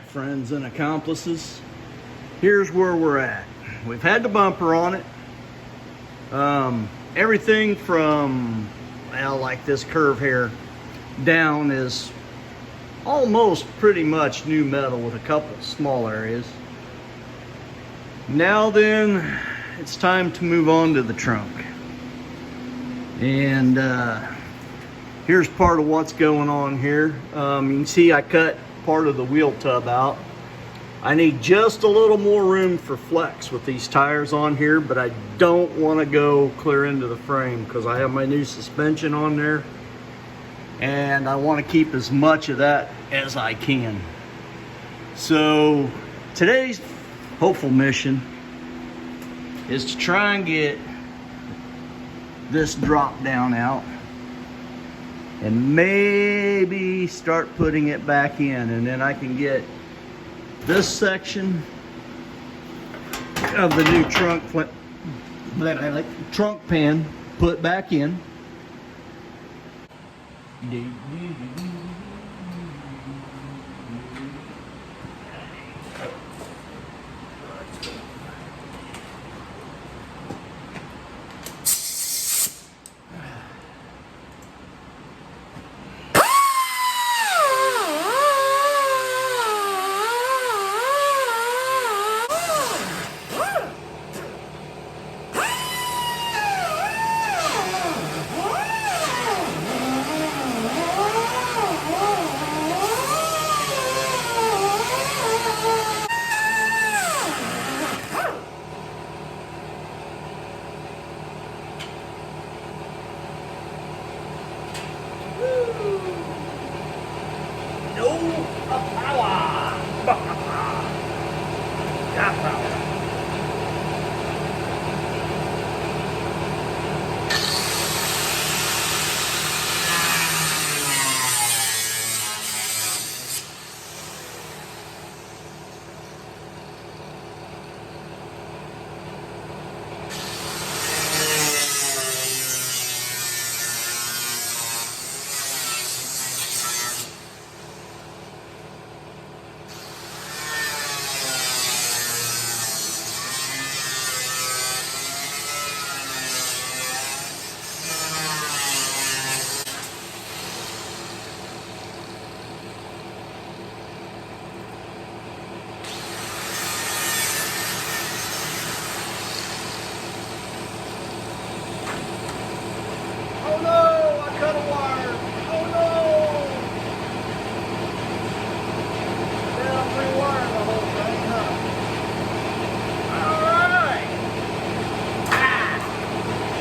friends and accomplices. Here's where we're at. We've had the bumper on it. Everything from, well, like this curve here down is almost pretty much new metal with a couple small areas. Now then, it's time to move on to the trunk. And here's part of what's going on here. You can see I cut part of the wheel tub out. I need just a little more room for flex with these tires on here, but I don't want to go clear into the frame because I have my new suspension on there and I want to keep as much of that as I can. So today's hopeful mission is to try and get this drop down out and maybe start putting it back in, and then I can get this section of the new trunk pan put back in.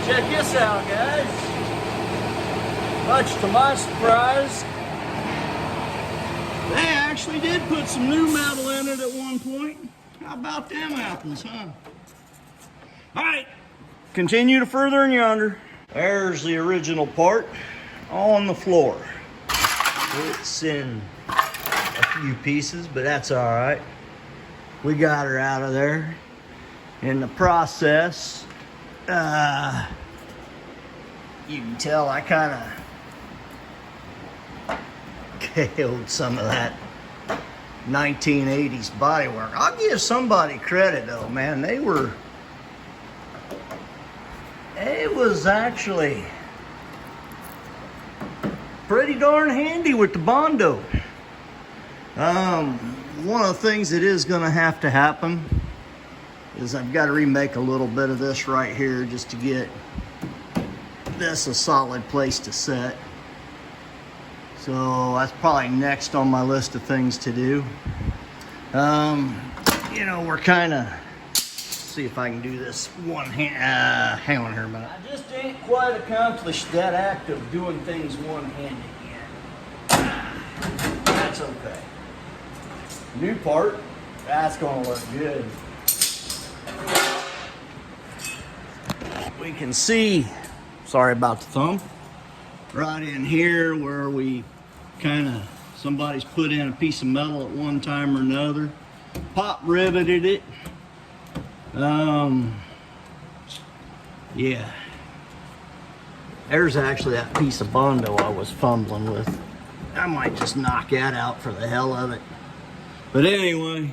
Check this out, guys. Much to my surprise, they actually did put some new metal in it at one point. How about them apples, huh? All right, continue to further and yonder. There's the original part on the floor. It's in a few pieces, but that's all right. We got her out of there. In the process, you can tell I kind of killed some of that 1980s bodywork. I'll give somebody credit though, man. It was actually pretty darn handy with the Bondo. One of the things that is gonna have to happen is I've got to remake a little bit of this right here just to get this a solid place to set. So that's probably next on my list of things to do. You know, we're kind of, see if I can do this one hand, hang on here a minute. I just ain't quite accomplished that act of doing things one-handed yet. That's okay. New part, that's gonna look good. We can see, sorry about the thumb, right in here where we kind of, somebody's put in a piece of metal at one time or another, pop riveted it. Yeah, there's actually that piece of Bondo I was fumbling with. I might just knock that out for the hell of it. But anyway,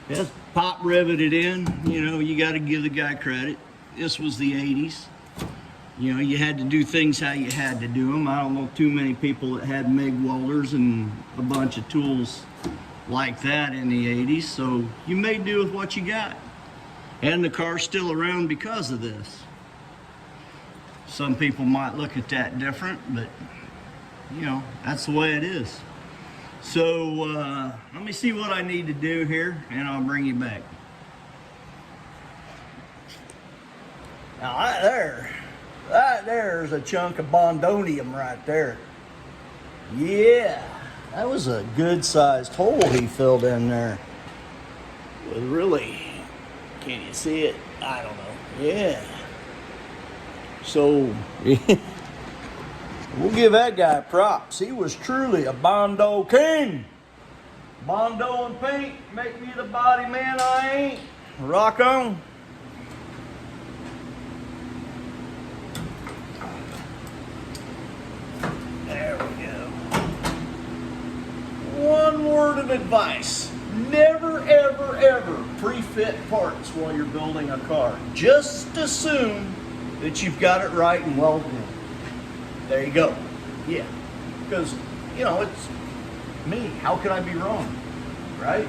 it's pop riveted in. You know, you got to give the guy credit. This was the 80s. You know, you had to do things how you had to do them. I don't know too many people that had MIG welders and a bunch of tools like that in the 80s. So you made do with what you got. And the car's still around because of this. Some people might look at that different, but you know, that's the way it is. So let me see what I need to do here, and I'll bring you back. Now that there's a chunk of bondonium right there. Yeah, that was a good sized hole he filled in there. With really, can you see it? I don't know. Yeah. So we'll give that guy props. He was truly a Bondo king. Bondo and paint make me the body man I ain't. Rock on. There we go. One word of advice. Never, ever, ever pre-fit parts while you're building a car. Just assume that you've got it right and welded in. There you go. Yeah. Because, you know, it's me. How could I be wrong? Right?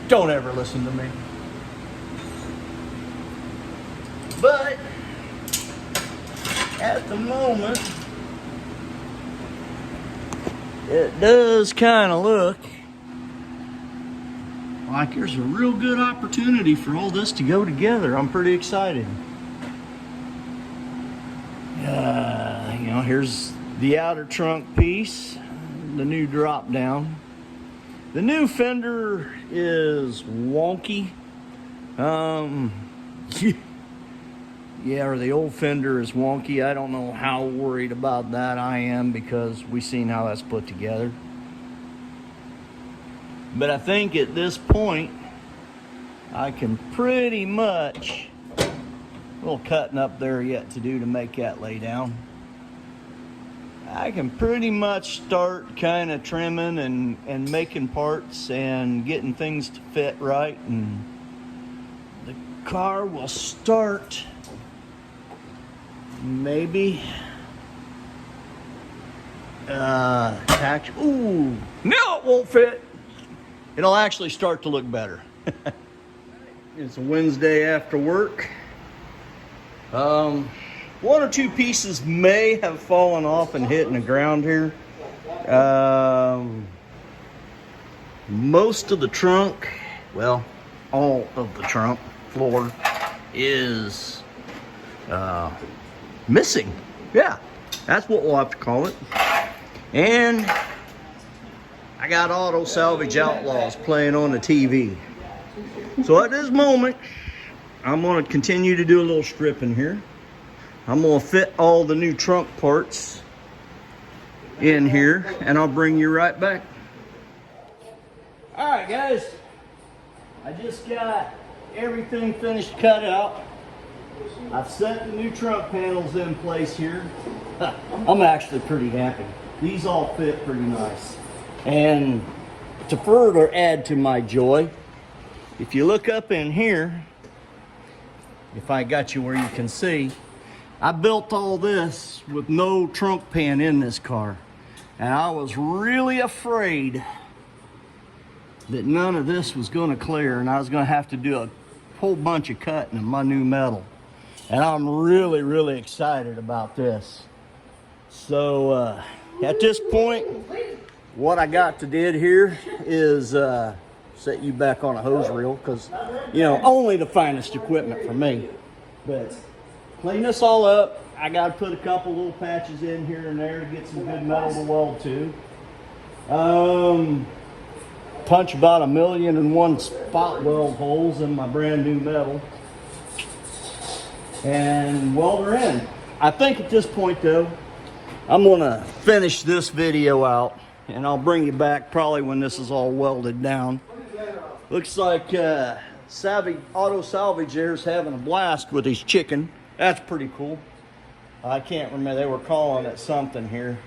Don't ever listen to me. But at the moment, it does kind of look like there's a real good opportunity for all this to go together. I'm pretty excited. You know, here's the outer trunk piece, the new drop down. The new fender is wonky. Yeah, or the old fender is wonky. I don't know how worried about that I am because we've seen how that's put together. But I think at this point, I can pretty much, a little cutting up there yet to do to make that lay down. I can pretty much start kind of trimming and making parts and getting things to fit right, and the car will start maybe ooh, no, it won't fit. It'll actually start to look better. It's a Wednesday after work. One or two pieces may have fallen off and hit in the ground here. Most of the trunk, well, all of the trunk floor is missing. Yeah, that's what we'll have to call it. And I got Auto Salvage Outlaws playing on the TV. So at this moment, I'm going to continue to do a little stripping here. I'm going to fit all the new trunk parts in here, and I'll bring you right back. All right, guys. I just got everything finished cut out. I've set the new trunk panels in place here. I'm actually pretty happy. These all fit pretty nice. And to further add to my joy, if you look up in here, if I got you where you can see, I built all this with no trunk pan in this car. And I was really afraid that none of this was going to clear and I was going to have to do a whole bunch of cutting in my new metal. And I'm really, really excited about this. So at this point, what I got to did here is set you back on a hose reel, because, you know, only the finest equipment for me. But clean this all up. I got to put a couple little patches in here and there to get some good metal to weld to. Punch about 1,000,001 spot weld holes in my brand new metal and weld her in. I think at this point though, I'm gonna finish this video out and I'll bring you back probably when this is all welded down. Looks like Auto Salvage there is having a blast with his chicken. That's pretty cool. I can't remember. They were calling it something here.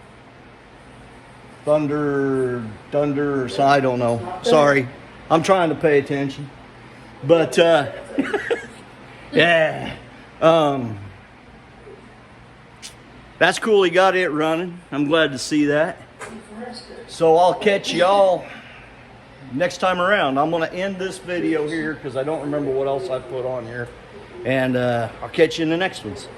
Thunder, or so, I don't know. Sorry. I'm trying to pay attention. But, yeah. That's cool. He got it running. I'm glad to see that. So I'll catch y'all next time around. I'm going to end this video here because I don't remember what else I put on here. And I'll catch you in the next ones.